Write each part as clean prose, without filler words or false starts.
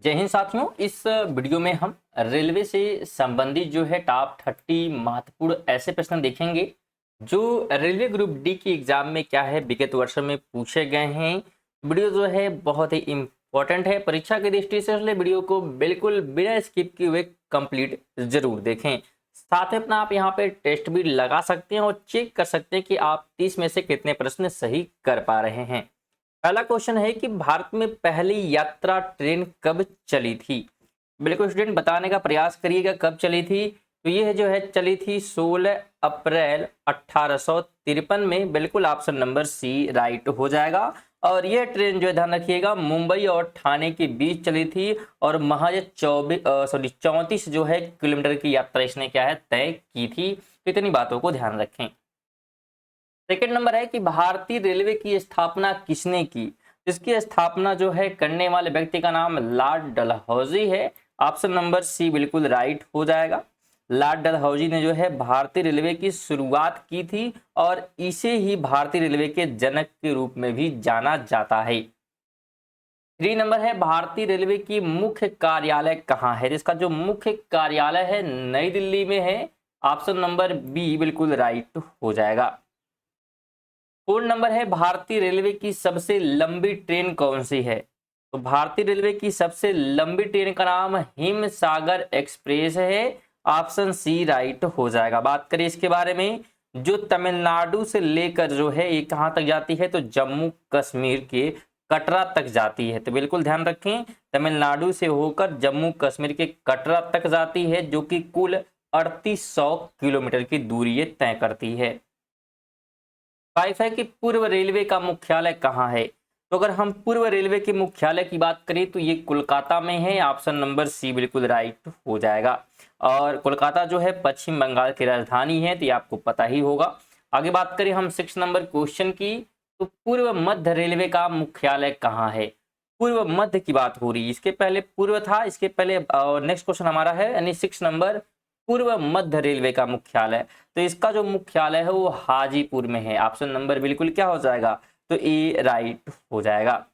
जय हिंद साथियों। इस वीडियो में हम रेलवे से संबंधित जो है टॉप 30 महत्वपूर्ण ऐसे प्रश्न देखेंगे जो रेलवे ग्रुप डी की एग्जाम में क्या है विगत वर्षों में पूछे गए हैं। वीडियो जो है बहुत ही इम्पोर्टेंट है परीक्षा की दृष्टि से, इसलिए वीडियो को बिल्कुल बिना स्किप किए हुए कंप्लीट जरूर देखें। साथ में अपना आप यहाँ पे टेस्ट भी लगा सकते हैं और चेक कर सकते हैं कि आप 30 में से कितने प्रश्न सही कर पा रहे हैं। पहला क्वेश्चन है कि भारत में पहली यात्रा ट्रेन कब चली थी। बिल्कुल स्टूडेंट बताने का प्रयास करिएगा कब चली थी। तो ये जो है चली थी 16 अप्रैल 1853 में। बिल्कुल ऑप्शन नंबर सी राइट हो जाएगा। और यह ट्रेन जो है ध्यान रखिएगा मुंबई और ठाणे के बीच चली थी और महज 34 जो है किलोमीटर की यात्रा इसने क्या है तय की थी। तो इतनी बातों को ध्यान रखें। सेकेंड नंबर है कि भारतीय रेलवे की स्थापना किसने की। इसकी स्थापना जो है करने वाले व्यक्ति का नाम लॉर्ड डलहौजी है। ऑप्शन नंबर सी बिल्कुल राइट हो जाएगा। लॉर्ड डलहौजी ने जो है भारतीय रेलवे की शुरुआत की थी और इसे ही भारतीय रेलवे के जनक के रूप में भी जाना जाता है। 3 नंबर है भारतीय रेलवे की मुख्य कार्यालय कहाँ है। इसका जो मुख्य कार्यालय है नई दिल्ली में है। ऑप्शन नंबर बी बिल्कुल राइट हो जाएगा। 4 नंबर है भारतीय रेलवे की सबसे लंबी ट्रेन कौन सी है। तो भारतीय रेलवे की सबसे लंबी ट्रेन का नाम हिमसागर एक्सप्रेस है। ऑप्शन सी राइट हो जाएगा। बात करें इसके बारे में, जो तमिलनाडु से लेकर जो है ये कहां तक जाती है, तो जम्मू कश्मीर के कटरा तक जाती है। तो बिल्कुल ध्यान रखें, तमिलनाडु से होकर जम्मू कश्मीर के कटरा तक जाती है, जो कि कुल 3800 किलोमीटर की दूरी ये तय करती है। 5 है कि पूर्व रेलवे का मुख्यालय कहाँ है। तो अगर हम पूर्व रेलवे के मुख्यालय की बात करें तो ये कोलकाता में है। ऑप्शन नंबर सी बिल्कुल राइट हो जाएगा। और कोलकाता जो है पश्चिम बंगाल की राजधानी है, तो ये आपको पता ही होगा। आगे बात करें हम 6 नंबर क्वेश्चन की, तो पूर्व मध्य रेलवे का मुख्यालय कहाँ है। पूर्व मध्य की बात हो रही है, इसके पहले पूर्व था, इसके पहले नेक्स्ट क्वेश्चन हमारा है यानी 6 नंबर पूर्व मध्य रेलवे का मुख्यालय। तो इसका जो मुख्यालय है वो हाजीपुर में है। ऑप्शन नंबर बिल्कुल क्या हो जाएगा, तो ए राइट हो जाएगा।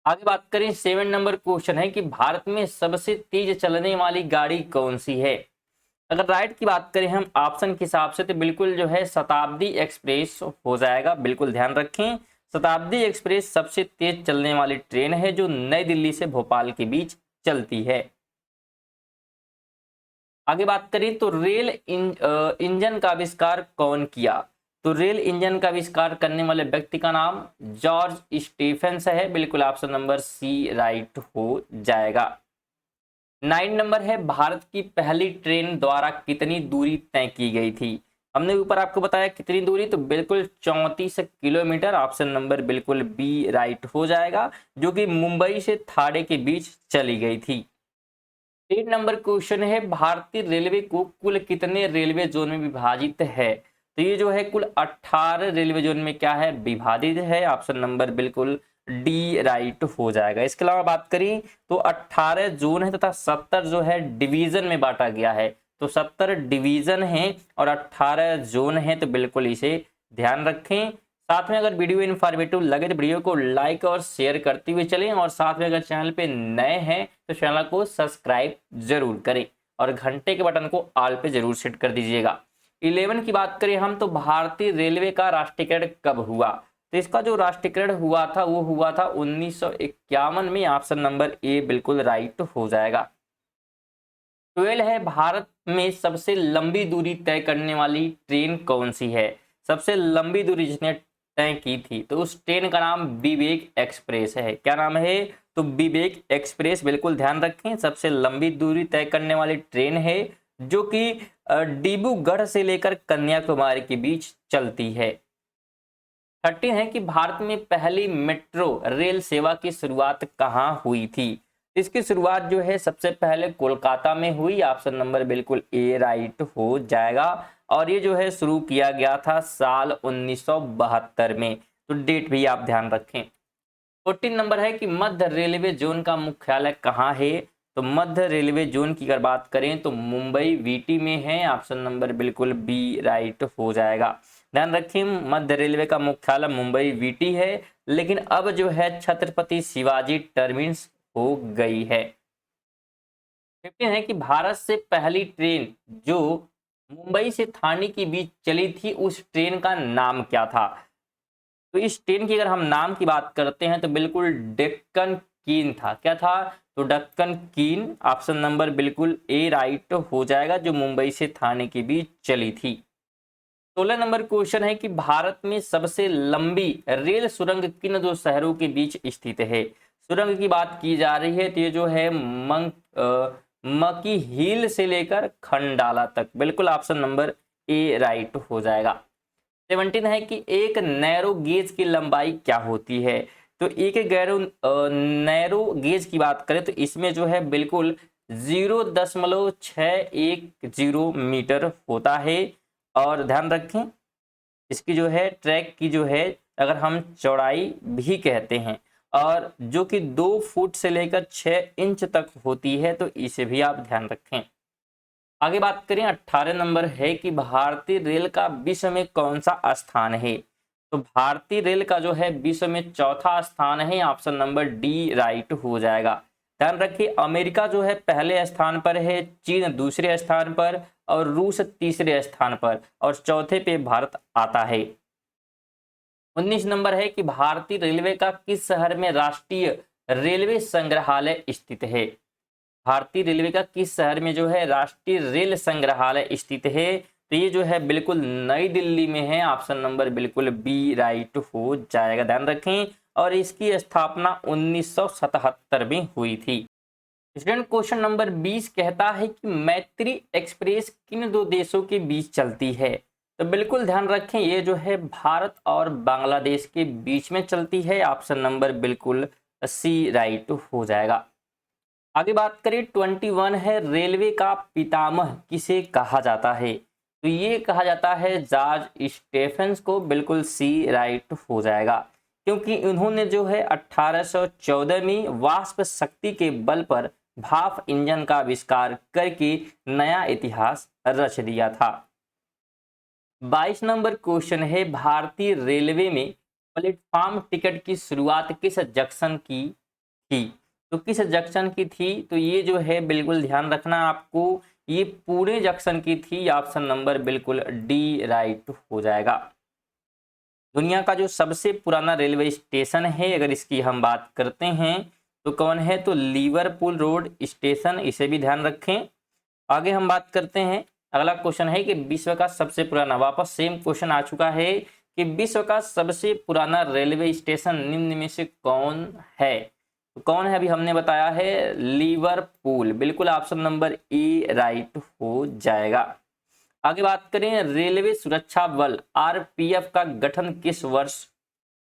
आगे बात करें 7 नंबर क्वेश्चन है कि भारत में सबसे तेज चलने वाली गाड़ी कौन सी है। अगर राइट की बात करें हम ऑप्शन के हिसाब से, तो बिल्कुल जो है शताब्दी एक्सप्रेस हो जाएगा। बिल्कुल ध्यान रखें, शताब्दी एक्सप्रेस सबसे तेज चलने वाली ट्रेन है जो नई दिल्ली से भोपाल के बीच चलती है। आगे बात करें तो इंजन का आविष्कार कौन किया। तो रेल इंजन का आविष्कार करने वाले व्यक्ति का नाम जॉर्ज स्टीफेंस है। बिल्कुल ऑप्शन नंबर सी राइट हो जाएगा। 9 नंबर है भारत की पहली ट्रेन द्वारा कितनी दूरी तय की गई थी। हमने ऊपर आपको बताया कितनी दूरी, तो बिल्कुल 34 किलोमीटर। ऑप्शन नंबर बिल्कुल बी राइट हो जाएगा, जो कि मुंबई से थाने के बीच चली गई थी। 8 नंबर क्वेश्चन है भारतीय रेलवे को कुल कितने रेलवे जोन में विभाजित है। तो ये जो है कुल 18 रेलवे जोन में क्या है विभाजित है। ऑप्शन नंबर बिल्कुल डी राइट हो जाएगा। इसके अलावा बात करें तो 18 जोन है तथा 70 जो है डिवीजन में बांटा गया है। तो 70 डिवीजन है और 18 जोन है, तो बिल्कुल इसे ध्यान रखें। साथ में अगर वीडियो इन्फॉर्मेटिव लगे तो वीडियो को लाइक और शेयर करते हुए चलें, और साथ में अगर चैनल पे नए हैं तो चैनल को सब्सक्राइब जरूर करें और घंटे के बटन को ऑल पे जरूर सेट कर दीजिएगा। 11 की बात करें हम, तो भारतीय रेलवे का राष्ट्रीयकरण कब हुआ। तो इसका जो राष्ट्रीयकरण हुआ था वो हुआ था 1951 में। ऑप्शन नंबर ए बिल्कुल राइट हो जाएगा। 12 है भारत में सबसे लंबी दूरी तय करने वाली ट्रेन कौन सी है। सबसे लंबी दूरी जिसने तय की थी तो उस ट्रेन का नाम विवेक एक्सप्रेस है। क्या नाम है, तो विवेक एक्सप्रेस। बिल्कुल ध्यान रखें, सबसे लंबी दूरी तय करने वाली ट्रेन है जो कि डिब्रूगढ़ से लेकर कन्याकुमारी के बीच चलती है। 13 है कि भारत में पहली मेट्रो रेल सेवा की शुरुआत कहाँ हुई थी। इसकी शुरुआत जो है सबसे पहले कोलकाता में हुई। ऑप्शन नंबर बिल्कुल ए राइट हो जाएगा। और ये जो है शुरू किया गया था साल 1972 में। तो डेट भी आप ध्यान रखें। 14 नंबर है कि मध्य रेलवे जोन का मुख्यालय कहाँ है। तो मध्य रेलवे जोन की अगर बात करें तो मुंबई वीटी में है। ऑप्शन नंबर बिल्कुल बी राइट हो जाएगा। ध्यान रखें, मध्य रेलवे का मुख्यालय मुंबई वीटी है, लेकिन अब जो है छत्रपति शिवाजी टर्मिनस हो गई है। 15 है कि भारत से पहली ट्रेन जो मुंबई से थाने के बीच चली थी, उस ट्रेन का नाम क्या था? तो इस ट्रेन की अगर हम नाम की बात करते हैं तो बिल्कुल डेक्कन क्वीन था। क्या था? तो डेक्कन क्वीन ऑप्शन नंबर बिल्कुल ए राइट हो जाएगा, जो मुंबई से थाने के बीच चली थी। 16 नंबर क्वेश्चन है कि भारत में सबसे लंबी रेल सुरंग किन दो शहरों के बीच स्थित है? सुरंग की बात की जा रही है तो ये जो है मकी हिल से लेकर खंडाला तक, बिल्कुल ऑप्शन नंबर ए राइट हो जाएगा। 17 है कि एक नैरो गेज की लंबाई क्या होती है? तो एक नैरो गेज की बात करें तो इसमें जो है बिल्कुल 0.610 मीटर होता है। और ध्यान रखें, इसकी जो है ट्रैक की जो है अगर हम चौड़ाई भी कहते हैं, और जो कि 2 फुट से लेकर 6 इंच तक होती है, तो इसे भी आप ध्यान रखें। आगे बात करें, 18 नंबर है कि भारतीय रेल का विश्व में कौन सा स्थान है? तो भारतीय रेल का जो है विश्व में चौथा स्थान है, ऑप्शन नंबर डी राइट हो जाएगा। ध्यान रखिए, अमेरिका जो है पहले स्थान पर है, चीन दूसरे स्थान पर और रूस तीसरे स्थान पर, और चौथे पे भारत आता है। 19 नंबर है कि भारतीय रेलवे का किस शहर में राष्ट्रीय रेलवे संग्रहालय स्थित है? भारतीय रेलवे का किस शहर में जो है राष्ट्रीय रेल संग्रहालय स्थित है? तो ये जो है बिल्कुल नई दिल्ली में है, ऑप्शन नंबर बिल्कुल बी राइट हो जाएगा। ध्यान रखें, और इसकी स्थापना 1977 में हुई थी। स्टूडेंट क्वेश्चन नंबर 20 कहता है कि मैत्री एक्सप्रेस किन दो देशों के बीच चलती है? तो बिल्कुल ध्यान रखें, ये जो है भारत और बांग्लादेश के बीच में चलती है, ऑप्शन नंबर बिल्कुल सी राइट हो जाएगा। आगे बात करें, 21 है रेलवे का पितामह किसे कहा जाता है? तो ये कहा जाता है जॉर्ज स्टेफेंस को, बिल्कुल सी राइट हो जाएगा, क्योंकि उन्होंने जो है 1814 में वाष्प शक्ति के बल पर भाप इंजन का आविष्कार करके नया इतिहास रच दिया था। 22 नंबर क्वेश्चन है, भारतीय रेलवे में प्लेटफॉर्म टिकट की शुरुआत किस जंक्शन की थी? तो किस जंक्शन की थी? तो ये जो है बिल्कुल ध्यान रखना आपको, ये पुणे जंक्शन की थी, ऑप्शन नंबर बिल्कुल डी राइट हो जाएगा। दुनिया का जो सबसे पुराना रेलवे स्टेशन है, अगर इसकी हम बात करते हैं तो कौन है? तो लिवरपूल रोड स्टेशन, इसे भी ध्यान रखें। आगे हम बात करते हैं, अगला क्वेश्चन है कि विश्व का सबसे पुराना, वापस सेम क्वेश्चन आ चुका है कि विश्व का सबसे पुराना रेलवे स्टेशन निम्न में से कौन है? तो कौन है? अभी हमने बताया है लिवरपूल, बिल्कुल ऑप्शन नंबर ए राइट हो जाएगा। आगे बात करें, रेलवे सुरक्षा बल आरपीएफ का गठन किस वर्ष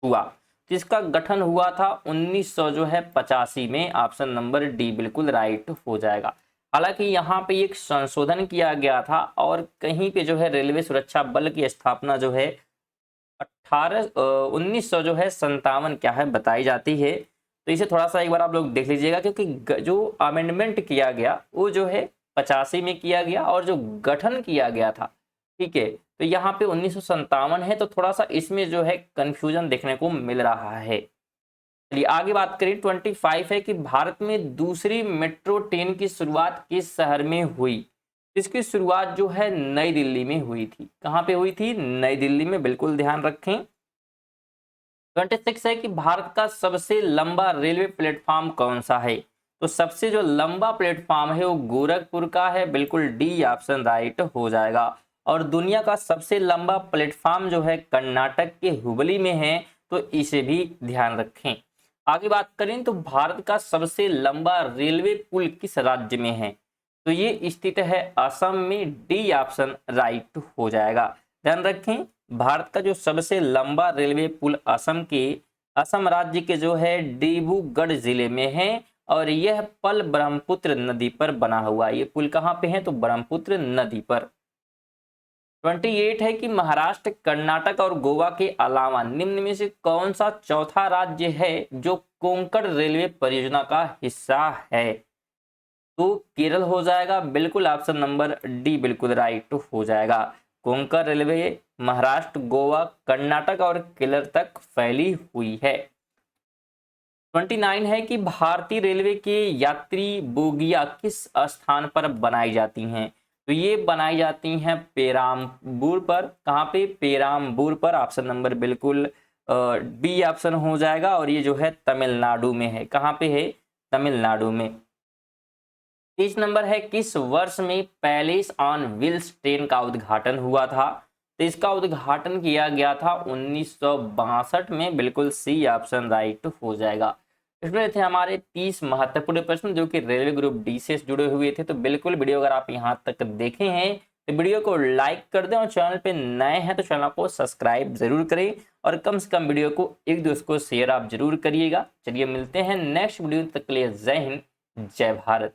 हुआ? तो इसका गठन हुआ था 1900 जो है 85 में, ऑप्शन नंबर डी बिल्कुल राइट हो जाएगा। हालांकि यहाँ पे एक संशोधन किया गया था, और कहीं पे जो है रेलवे सुरक्षा बल की स्थापना जो है 1900 जो है 57 क्या है बताई जाती है। तो इसे थोड़ा सा एक बार आप लोग देख लीजिएगा, क्योंकि जो अमेंडमेंट किया गया वो जो है 85 में किया गया, और जो गठन किया गया था, ठीक है, तो यहाँ पे 1957 है, तो थोड़ा सा इसमें जो है कंफ्यूजन देखने को मिल रहा है। चलिए आगे बात करें, 25 है कि भारत में दूसरी मेट्रो ट्रेन की शुरुआत किस शहर में हुई? इसकी शुरुआत जो है नई दिल्ली में हुई थी। कहाँ पे हुई थी? नई दिल्ली में, बिल्कुल ध्यान रखें। 26 है कि भारत का सबसे लंबा रेलवे प्लेटफॉर्म कौन सा है? तो सबसे जो लंबा प्लेटफॉर्म है वो गोरखपुर का है, बिल्कुल डी ऑप्शन राइट हो जाएगा। और दुनिया का सबसे लंबा प्लेटफॉर्म जो है कर्नाटक के हुबली में है, तो इसे भी ध्यान रखें। आगे बात करें तो भारत का सबसे लंबा रेलवे पुल किस राज्य में है? तो ये स्थित है असम में, डी ऑप्शन राइट हो जाएगा। ध्यान रखें, भारत का जो सबसे लंबा रेलवे पुल असम राज्य के जो है डिब्रूगढ़ जिले में है, और यह पल ब्रह्मपुत्र नदी पर बना हुआ है। ये पुल कहाँ पे है? तो ब्रह्मपुत्र नदी पर। 28 है कि महाराष्ट्र, कर्नाटक और गोवा के अलावा निम्न में से कौन सा चौथा राज्य है जो कोंकण रेलवे परियोजना का हिस्सा है? तो केरल हो जाएगा, बिल्कुल ऑप्शन नंबर डी बिल्कुल राइट हो जाएगा। कोंकण रेलवे महाराष्ट्र, गोवा, कर्नाटक और केरल तक फैली हुई है। 29 है कि भारतीय रेलवे के यात्री बोगियां किस स्थान पर बनाई जाती हैं? तो ये बनाई जाती हैं पेराम्बूर पर। कहाँ पे? पेराम्बूर पर। ऑप्शन नंबर बिल्कुल बी ऑप्शन हो जाएगा, और ये जो है तमिलनाडु में है। कहाँ पे है? तमिलनाडु में। 30 नंबर है, किस वर्ष में पैलेस ऑन व्हील्स ट्रेन का उद्घाटन हुआ था? तो इसका उद्घाटन किया गया था 1962 में। बिल्कुल सी ऑप्शन राइट हो जाएगा। इसमें थे हमारे 30 महत्वपूर्ण प्रश्न जो कि रेलवे ग्रुप डी से जुड़े हुए थे। तो बिल्कुल वीडियो अगर आप यहाँ तक देखे हैं तो वीडियो को लाइक कर दें, और चैनल पे नए हैं तो चैनल को सब्सक्राइब जरूर करें, और कम से कम वीडियो को एक दोस्त को शेयर आप जरूर करिएगा। चलिए मिलते हैं नेक्स्ट वीडियो, तक के लिए जय हिंद, जय भारत।